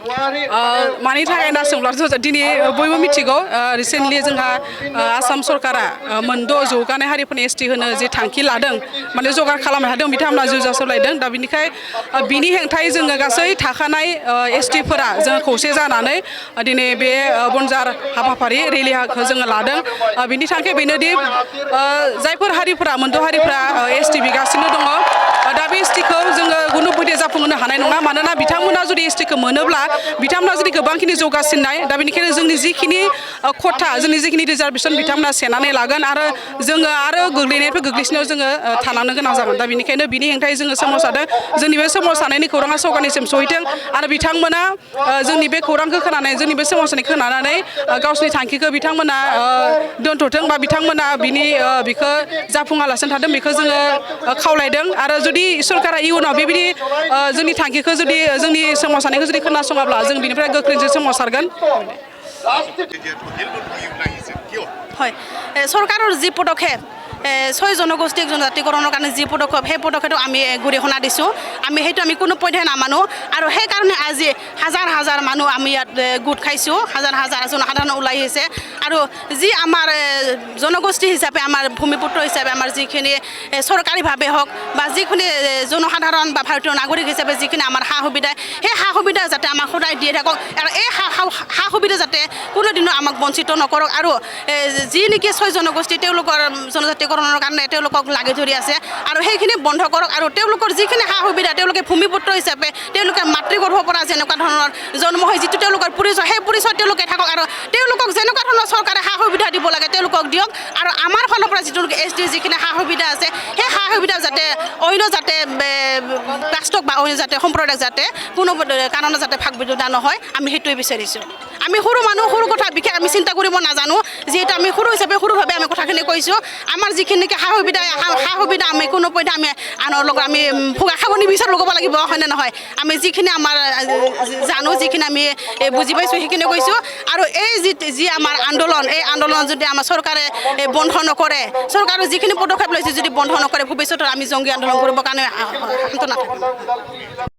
मानि थाखाय होनना सोंब्लाथ' दिनै बयबो मिथिगौ रिसेन्टलि जोंहा आसाम सरकारा मोनद' जौगानाय हारिफोरनि एसटि होनो जि थांखि लादों माने जगार खालामनो हादों बिथांमोना जिउ जासलायदों दा बिनिखाय बिनि हेंथायै जोङो गासै थाखानाय एसटिफोरा जोङो खौसे जानानै दिनै बे बनजार हाबाफारि रेलिखौ जोङो लादों बिनि थांखिया बेनोदि जायफोर हारिफोरा मोनद' हारिफोरा एसटि बिगासिनो दङ दा बे एसटिखौ जोङो गुबुन बायदि जाफुंहोनो हानाय नङा मानोना बिथांमोना जुदि एसटिखौ मोनोब्ला बिथांमोना जुदि गोबांखिनि जौगासिननाय दा बेनिखायनो जोंनि जिखिनि खथा जोंनि जिखिनि रिजार्भेसन बिथांमोना सेनानै लागोन आरो जोङो आरो गोग्लैनायनिफ्राय गोग्लैसिनायाव जोङो थालांनो गोनां जागोन दा बेनिखायनो बिनि हेंथायै जोङो सोमावसारदों जोंनि बे सोमावसारनायनि खौराङा सरकारनिसिम सहैथों आरो बिथांमोना जोंनि बे खौरांखौ खोनानै जोंनि बे सोमावसारनायखौ खोनानानै गावसोरनि थांखिखौ बिथांमोना दोनथ'थों बा बिथांमोना बिखौ जाफुङालासिनो थादों बेखौ जोङो खावलायदों आरो जुदि सरकारा इयुनाव बेबायदि जोंनि थांखिखौ जुदि जोंनि सोमावसारनायखौ जुदि खोनासङाब्ला जों बिनिफ्राय गोख्रैजों सोमावसारगोन হয় চৰকাৰৰ যি পদক্ষেপ 6 জনগোষ্ঠীক জনজাতিকৰণৰ কাৰণে যি পদক্ষেপ সেই পদক্ষেপটো আমি গৰিহণা দিছোঁ আমি সেইটো আমি কোনো পধ্যে নামানো আৰু সেইকাৰণে আজি হাজাৰ হাজাৰ মানুহ আমি ইয়াত গোট খাইছোঁ হাজাৰ হাজাৰ জনসাধাৰণ ওলাই আহিছে আৰু যি আমাৰ জনগোষ্ঠী হিচাপে আমাৰ ভূমিপুত্ৰ হিচাপে আমাৰ যিখিনি চৰকাৰীভাৱে হওক বা যিখিনি জনসাধাৰণ বা ভাৰতীয় নাগৰিক হিচাপে যিখিনি আমাৰ সা সুবিধা সেই সা সুবিধা যাতে আমাক সদায় দিয়ে থাকক আৰু এই সা সুবিধা যাতে কোনোদিনো আমাক বঞ্চিত নকৰক আৰু যি নেকি 6 জনগোষ্ঠী তেওঁলোকৰ জনজাতিকৰণৰ কাৰণে তেওঁলোকক লাগি ধৰি আছে আৰু সেইখিনি বন্ধ কৰক আৰু তেওঁলোকৰ যিখিনি সা সুবিধা তেওঁলোকে ভূমিপুত্ৰ হিচাপে তেওঁলোকে মাতৃগৰ্ভৰ পৰা যেনেকুৱা ধৰণৰ জন্ম হয় যিটো তেওঁলোকৰ পৰিচয় সেই পৰিচয় তেওঁলোকে থাকক আৰু তেওঁলোকক যেনেকুৱা ধৰণৰ চৰকাৰে সা সুবিধা দিব লাগে তেওঁলোকক দিয়ক আৰু আমাৰ ফালৰ পৰা যিটো এছটি যিখিনি সা সুবিধা আছে সেই সা সুবিধা যাতে অন্য যাতে কাষ্টক বা অন্য যাতে সম্প্ৰদায়ক যাতে কোনো কাৰণত যাতে ভাগ বিতৰণ নহয় আমি সেইটোৱে বিচাৰিছোঁ আমি সৰু মানুহ সৰু কথা বিশেষ আমি চিন্তা কৰিব নাজানো যিহেতু আমি সৰু হিচাপে সৰুভাৱে আমি কথাখিনি কৈছোঁ আমাৰ যিখিনি সা সুবিধা আমি কোনো পধ্যে আমি আনৰ লগত আমি ভোগা খাব নিবিচাৰোঁ ল'ব লাগিব হয়নে নহয় আমি যিখিনি আমাৰ জানো যিখিনি আমি বুজি পাইছোঁ সেইখিনি কৈছোঁ আৰু এই যি আমাৰ আন্দোলন এই আন্দোলন যদি আমাৰ চৰকাৰে বন্ধ নকৰে চৰকাৰে যিখিনি পদক্ষেপ লৈছে যদি বন্ধ নকৰে ভৱিষ্যতত আমি জংগী আন্দোলন কৰিবৰ কাৰণে শান্ত নাথাকিম